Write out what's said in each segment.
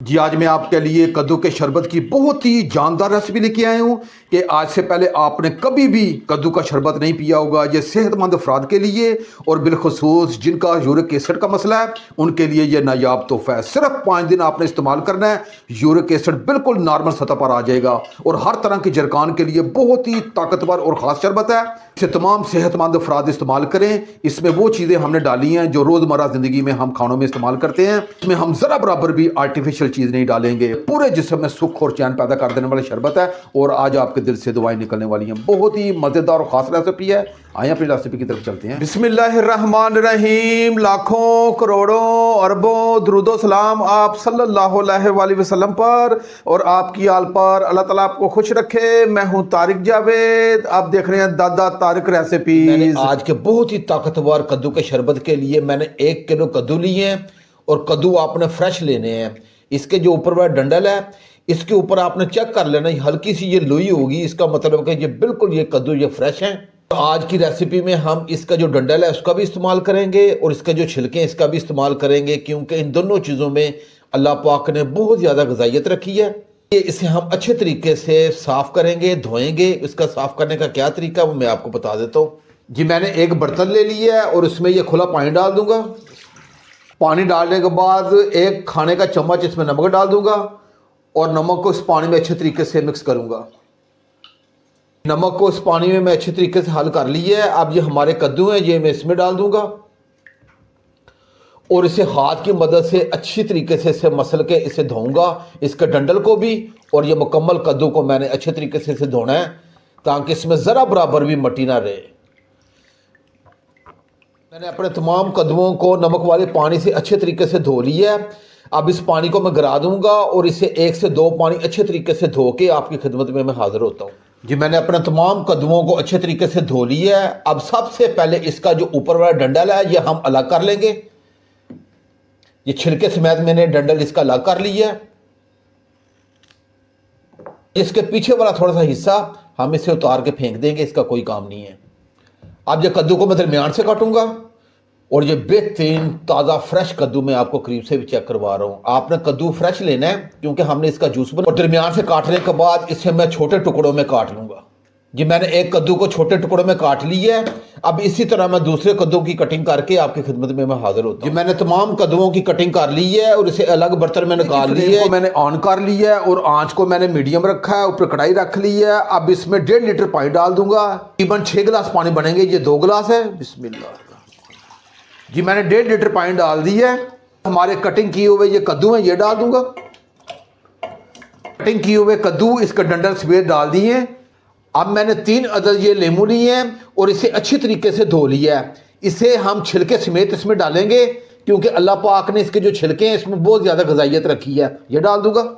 जी आज मैं आपके लिए कद्दू के शरबत की बहुत ही जानदार रेसिपी लेके आया हूँ कि आज से पहले आपने कभी भी कद्दू का शरबत नहीं पिया होगा। ये सेहतमंद अफराद के लिए और बिलखसूस जिनका यूरिक एसिड का मसला है उनके लिए ये नायाब तोहफा है। सिर्फ 5 दिन आपने इस्तेमाल करना है, यूरिक एसिड बिल्कुल नॉर्मल सतह पर आ जाएगा और हर तरह के जरकान के लिए बहुत ही ताकतवर और ख़ास शरबत है। इसे तमाम सेहतमंद अफराद इस्तेमाल करें। इसमें वो चीज़ें हमने डाली हैं जो रोज़मर्रा ज़िंदगी में हम खानों में इस्तेमाल करते हैं। इसमें हम ज़रा बराबर भी आर्टिफिशियल चीज़ नहीं डालेंगे। पूरे जिस्म में सुख और चैन पैदा कर देने वाला शरबत है और आज आपके दिल से दुआएं निकलने वाली हैं। बहुत ही मज़ेदार और ख़ास रेसिपी है। आइए अपनी रेसिपी की तरफ चलते हैं। बिस्मिल्लाहिर्रहमानिर्रहीम। लाखों करोड़ों अरबों दुरूदो सलाम आप सल्लल्लाहु अलैहि वसल्लम पर और आपकी आल पर। अल्लाह ताला आपको खुश रखे। मैं हूं तारिक जावेद, आप देख रहे हैं दादा तारिक रेसिपी। आज के बहुत ही ताकतवर कद्दू के शरबत के लिए मैंने 1 किलो कद्दू लिए हैं और कद्दू आपने फ्रेश लेने हैं। इसके जो ऊपर वाला डंडल है इसके ऊपर आपने चेक कर लेना, हल्की सी ये लोई होगी, इसका मतलब है कि ये बिल्कुल ये कद्दू ये फ्रेश हैं। तो आज की रेसिपी में हम इसका जो डंडल है उसका भी इस्तेमाल करेंगे और इसके जो छिलके हैं इसका भी इस्तेमाल करेंगे, क्योंकि इन दोनों चीज़ों में अल्लाह पाक ने बहुत ज़्यादा ग़िज़ाइयत रखी है। इसे हम अच्छे तरीके से साफ़ करेंगे, धोएंगे। इसका साफ़ करने का क्या तरीका वो मैं आपको बता देता हूँ। जी मैंने एक बर्तन ले लिया है और उसमें ये खुला पानी डाल दूंगा। पानी डालने के बाद 1 खाने का चम्मच इसमें नमक डाल दूंगा और नमक को इस पानी में अच्छे तरीके से मिक्स करूंगा। नमक को इस पानी में मैं अच्छे तरीके से हल कर लिया है। अब ये हमारे कद्दू हैं, ये मैं इसमें डाल दूंगा और इसे हाथ की मदद से अच्छी तरीके से इसे मसल के इसे धोऊंगा, इसके डंडल को भी और ये मुकम्मल कद्दू को मैंने अच्छे तरीके से इसे धोना है ताकि इसमें ज़रा बराबर भी मट्टी ना रहे। मैंने अपने तमाम कद्दुओं को नमक वाले पानी से अच्छे तरीके से धो लिया है। अब इस पानी को मैं गिरा दूंगा और इसे 1 से 2 पानी अच्छे तरीके से धो के आपकी खिदमत में मैं हाजिर होता हूँ। जी मैंने अपने तमाम कद्दुओं को अच्छे तरीके से धो लिया है। अब सबसे पहले इसका जो ऊपर वाला डंडल है ये हम अलग कर लेंगे। ये छिलके समेत मैंने डंडल इसका अलग कर लिया है। इसके पीछे वाला थोड़ा सा हिस्सा हम इसे उतार के फेंक देंगे, इसका कोई काम नहीं है। अब ये कद्दू को मैं दरमियान से काटूंगा और ये बेहतरीन ताज़ा फ्रेश कद्दू मैं आपको करीब से भी चेक करवा रहा हूँ। आपने कद्दू फ्रेश लेना है क्योंकि हमने इसका जूस बना और दरमियान से काटने के बाद इसे मैं छोटे टुकड़ों में काट लूँगा। जी मैंने एक कद्दू को छोटे टुकड़ों में काट लिया है। अब इसी तरह मैं दूसरे कद्दू की कटिंग करके आपकी खिदमत में मैं हाजिर होता हूँ। जी मैंने तमाम कद्दुओं की कटिंग कर ली है और इसे अलग बर्तन में निकाल लिया है। मैंने ऑन कर लिया है और आंच को मैंने मीडियम रखा है, ऊपर कढ़ाई रख ली है। अब इसमें 1.5 लीटर पानी डाल दूंगा। तकरीबन 6 गिलास पानी बनेंगे, ये 2 गिलास है। बिस्मिल्लाह। जी मैंने 1.5 लीटर पानी डाल दिया है। हमारे कटिंग किए हुए ये कद्दू हैं ये डाल दूंगा। कटिंग किए हुए कद्दू इसका डंडल सफेद डाल दिए। अब मैंने 3 अदद ये लेमू लिए हैं और इसे अच्छी तरीके से धो लिया है। इसे हम छिलके समेत इसमें डालेंगे क्योंकि अल्लाह पाक ने इसके जो छिलके हैं इसमें बहुत ज़्यादा ग़िज़ाइयत रखी है। ये डाल दूंगा,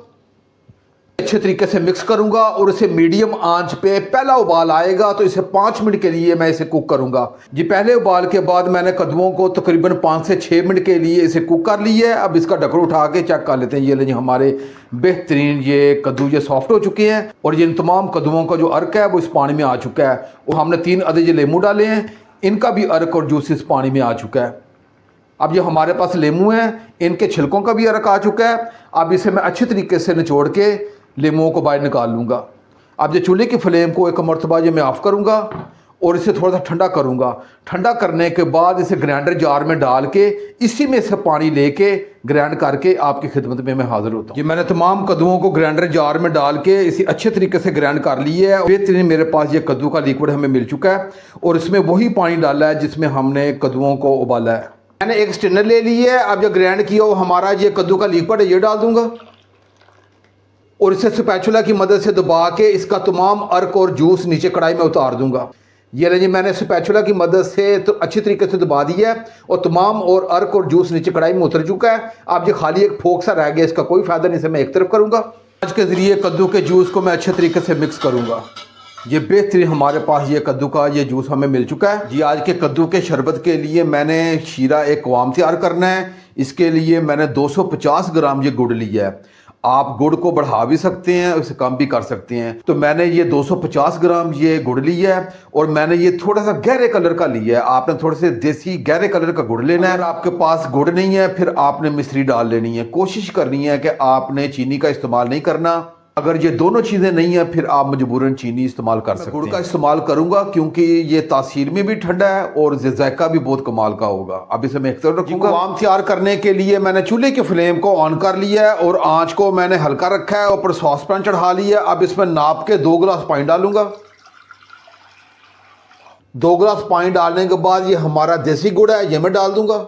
अच्छे तरीके से मिक्स करूंगा और इसे मीडियम आंच पे पहला उबाल आएगा तो इसे 5 मिनट के लिए मैं इसे कुक करूंगा। जी पहले उबाल के बाद मैंने कद्दुओं को तकरीबन 5 से 6 मिनट के लिए इसे कुक कर लिया है। अब इसका ढक्कन उठा के चेक कर लेते हैं। ये लें हमारे बेहतरीन ये कद्दू ये सॉफ्ट हो चुके हैं और ये इन तमाम कद्दुओं का जो अर्क है वो इस पानी में आ चुका है। और हमने 3 अदद ये लेमू डाले हैं, इनका भी अर्क और जूस इस पानी में आ चुका है। अब ये हमारे पास लेमू हैं, इनके छिलकों का भी अर्क आ चुका है। अब इसे मैं अच्छे तरीके से निचोड़ के लेमुओं को बाहर निकाल लूँगा। अब ये चूल्हे की फ्लेम को एक मरतबा ये मैं ऑफ़ करूँगा और इसे थोड़ा सा ठंडा करूँगा। ठंडा करने के बाद इसे ग्राइंडर जार में डाल के इसी में से पानी लेके ग्राइंड करके आपकी खिदमत में मैं हाज़िर होता हूँ। ये मैंने तमाम कद्दुओं को ग्राइंडर जार में डाल के इसे अच्छे तरीके से ग्राइंड कर लिया है। बेहतरीन मेरे पास ये कद्दू का लिक्विड हमें मिल चुका है और इसमें वही पानी डाला है जिसमें हमने कद्दुओं को उबाला है। मैंने एक स्टेनर ले ली है। अब जो ग्राइंड किया हो हमारा ये कद्दू का लिक्विड है ये डाल दूँगा और इसे स्पैचुला की मदद से दबा के इसका तमाम अर्क और जूस नीचे कढ़ाई में उतार दूंगा। ये लें जी मैंने स्पैचुला की मदद से तो अच्छी तरीके से दबा दिया है और तमाम और अर्क और जूस नीचे कढ़ाई में उतर चुका है। अब ये खाली एक फोक सा रह गया, इसका कोई फ़ायदा नहीं, इसे मैं एक तरफ करूँगा। आज के ज़रिए कद्दू के जूस को मैं अच्छे तरीके से मिक्स करूँगा। ये बेहतरीन हमारे पास ये कद्दू का ये जूस हमें मिल चुका है। जी आज के कद्दू के शरबत के लिए मैंने शीरा एक कवाम तैयार करना है। इसके लिए मैंने 250 ग्राम ये गुड़ लिया है। आप गुड़ को बढ़ा भी सकते हैं, उसे कम भी कर सकते हैं। तो मैंने ये 250 ग्राम ये गुड़ लिया है और मैंने ये थोड़ा सा गहरे कलर का लिया है। आपने थोड़े से देसी गहरे कलर का गुड़ लेना है। अगर आपके पास गुड़ नहीं है फिर आपने मिश्री डाल लेनी है। कोशिश करनी है कि आपने चीनी का इस्तेमाल नहीं करना। अगर ये दोनों चीज़ें नहीं है फिर आप मजबूरन चीनी इस्तेमाल कर सकते हैं। गुड़ का इस्तेमाल करूंगा क्योंकि ये तासीर में भी ठंडा है और जायका भी बहुत कमाल का होगा। अब इसे मैं एक तरफ रखूंगा। कवाम तैयार करने के लिए मैंने चूल्हे की फ्लेम को ऑन कर लिया है और आंच को मैंने हल्का रखा है। ऊपर सॉस पैन चढ़ा लिया। अब इसमें नाप के 2 गिलास पानी डालूंगा। 2 गिलास पानी डालने के बाद ये हमारा देसी गुड़ है, ये मैं डाल दूंगा।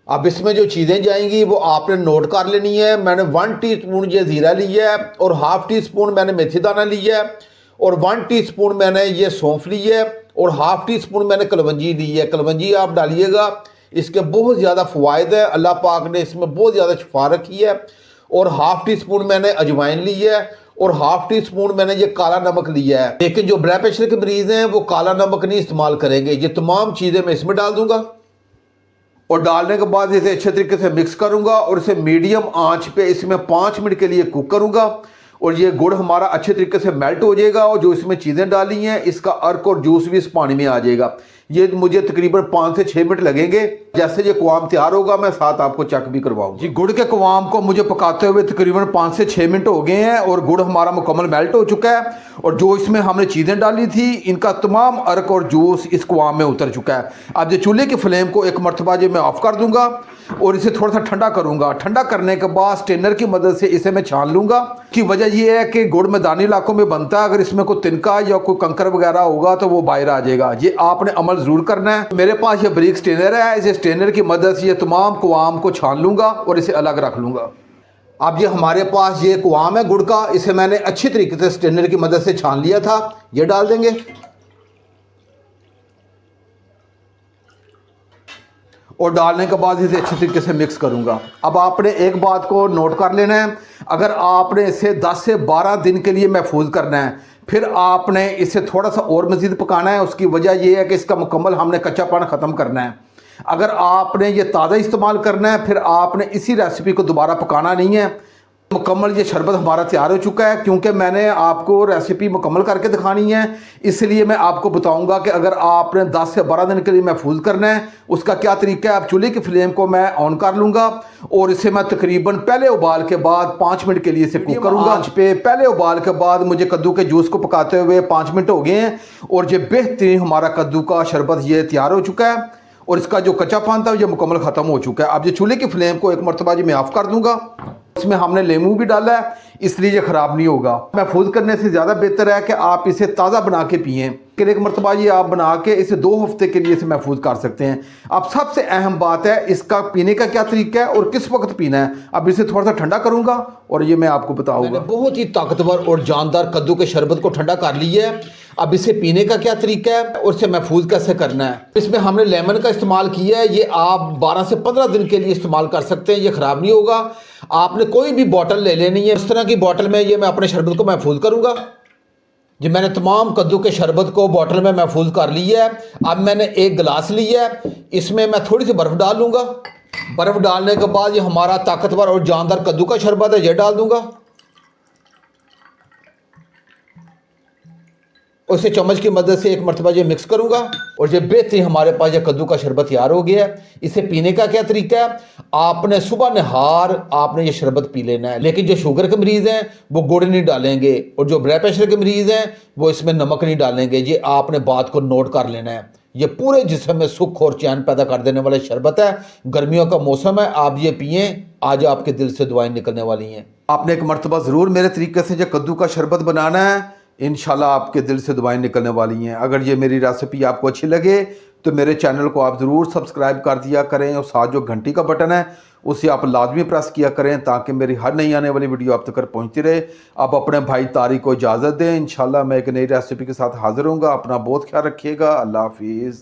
अब इसमें जो चीज़ें जाएंगी वो आपने नोट कर लेनी है। मैंने 1 टीस्पून ये ज़ीरा लिया है और हाफ़ टी स्पून मैंने मेथी दाना लिया है और 1 टीस्पून मैंने ये सौंफ ली है और हाफ़ टी स्पून मैंने कलवंजी ली है। कलवंजी आप डालिएगा, इसके बहुत ज़्यादा फ़वाइद है। अल्लाह पाक ने इसमें बहुत ज़्यादा शफा रखी है। और हाफ़ टी स्पून मैंने अजवाइन ली है और हाफ़ टी स्पून मैंने ये काला नमक लिया है। लेकिन जो ब्लड प्रेशर के मरीज़ हैं वो काला नमक नहीं इस्तेमाल करेंगे। ये तमाम चीज़ें मैं इसमें डाल दूँगा और डालने के बाद इसे अच्छे तरीके से मिक्स करूंगा और इसे मीडियम आंच पे इसमें 5 मिनट के लिए कुक करूंगा और ये गुड़ हमारा अच्छे तरीके से मेल्ट हो जाएगा और जो इसमें चीज़ें डाली हैं इसका अर्क और जूस भी इस पानी में आ जाएगा। ये मुझे तकरीबन 5 से 6 मिनट लगेंगे। जैसे ये कवाम तैयार होगा मैं साथ आपको चेक भी करवाऊंगा। जी गुड़ के कवाम को मुझे पकाते हुए तकरीबन 5 से 6 मिनट हो गए हैं और गुड़ हमारा मुकम्मल मेल्ट हो चुका है और जो इसमें हमने चीज़ें डाली थी इनका तमाम अर्क और जूस इस कवाम में उतर चुका है। अब ये चूल्हे की फ्लेम को एक मरतबा जो मैं ऑफ़ कर दूंगा और इसे थोड़ा सा ठंडा करूंगा। ठंडा करने के बाद स्ट्रेनर की मदद से इसे मैं छान लूंगा। की वजह यह है कि गुड़ मैदानी इलाकों में बनता है, अगर इसमें कोई तिनका या कोई कंकर वगैरह होगा तो वो बाहर आ जाएगा। ये आपने अमल ज़रूर करना है। मेरे पास ये बारीक स्ट्रेनर है, इसे स्ट्रेनर की मदद से ये तमाम कवाम को छान लूंगा और इसे अलग रख लूंगा। अब ये हमारे पास ये कवाम है गुड़ का, इसे मैंने अच्छी तरीके से स्ट्रेनर की मदद से छान लिया था। ये डाल देंगे और डालने के बाद इसे अच्छे तरीके से मिक्स करूंगा। अब आपने एक बात को नोट कर लेना है, अगर आपने इसे 10 से 12 दिन के लिए महफूज करना है फिर आपने इसे थोड़ा सा और मज़ीद पकाना है। उसकी वजह यह है कि इसका मुकम्मल हमने कच्चापन ख़त्म करना है। अगर आपने ये ताज़ा इस्तेमाल करना है फिर आपने इसी रेसिपी को दोबारा पकाना नहीं है। मुकम्मल ये शरबत हमारा तैयार हो चुका है। क्योंकि मैंने आपको रेसिपी मुकम्मल करके दिखानी है इसलिए मैं आपको बताऊंगा कि अगर आपने 10 से 12 दिन के लिए महफूज करना है उसका क्या तरीका है। आप चूल्हे की फ्लेम को मैं ऑन कर लूँगा और इसे मैं तकरीबन पहले उबाल के बाद 5 मिनट के लिए इसे कुक करूँगा आंच पे। पहले उबाल के बाद मुझे कद्दू के जूस को पकाते हुए 5 मिनट हो गए हैं और ये बेहतरीन हमारा कद्दू का शरबत ये तैयार हो चुका है और इसका जो कच्चापन था ये मुकम्मल ख़त्म हो चुका है। अब ये चूल्हे की फ्लेम को एक मरतबा जी मैं ऑफ़ कर दूँगा। इसमें हमने लेमू भी डाला है इसलिए ये ख़राब नहीं होगा। महफूज करने से ज़्यादा बेहतर है कि आप इसे ताज़ा बना के पिएँ। कि एक मरतबा ये आप बना के इसे 2 हफ्ते के लिए इसे महफूज कर सकते हैं। अब सबसे अहम बात है इसका पीने का क्या तरीका है और किस वक्त पीना है। अब इसे थोड़ा सा ठंडा करूँगा और ये मैं आपको बताऊँगा। बहुत ही ताकतवर और जानदार कद्दू के शरबत को ठंडा कर लिया है। अब इसे पीने का क्या तरीका है और इसे महफूज कैसे करना है। इसमें हमने लेमन का इस्तेमाल किया है। ये आप 12 से 15 दिन के लिए इस्तेमाल कर सकते हैं, ये ख़राब नहीं होगा। आपने कोई भी बॉटल ले लेनी है, इस तरह की बॉटल में ये मैं अपने शरबत को महफूज करूँगा। जी मैंने तमाम कद्दू के शरबत को बॉटल में महफूज कर लिया है। अब मैंने एक गिलास लिया है, इसमें मैं थोड़ी सी बर्फ़ डाल लूँगा। बर्फ़ डालने के बाद ये हमारा ताकतवर और जानदार कद्दू का शरबत है, ये डाल दूँगा। उसे चम्मच की मदद से एक मरतबा ये मिक्स करूंगा और ये बेहतरीन हमारे पास ये कद्दू का शरबत तैयार हो गया है। इसे पीने का क्या तरीका है, आपने सुबह नहार आपने ये शरबत पी लेना है। लेकिन जो शुगर के मरीज़ हैं वो गुड़ नहीं डालेंगे और जो ब्लड प्रेशर के मरीज़ हैं वो इसमें नमक नहीं डालेंगे। ये आपने बात को नोट कर लेना है। ये पूरे जिस्म में सुख और चैन पैदा कर देने वाला शरबत है। गर्मियों का मौसम है, आप ये पिएँ, आज आपके दिल से दुआएं निकलने वाली हैं। आपने एक मरतबा ज़रूर मेरे तरीके से जो कद्दू का शरबत बनाना है, इंशाल्लाह आपके दिल से दुआएं निकलने वाली हैं। अगर ये मेरी रेसिपी आपको अच्छी लगे तो मेरे चैनल को आप ज़रूर सब्सक्राइब कर दिया करें और साथ जो घंटी का बटन है उसे आप लाजमी प्रेस किया करें ताकि मेरी हर नई आने वाली वीडियो आप तक पहुंचती रहे। आप अपने भाई तारिक को इजाज़त दें। इंशाल्लाह मैं एक नई रेसिपी के साथ हाज़िर होऊंगा। अपना बहुत ख्याल रखिएगा। अल्लाह हाफिज़।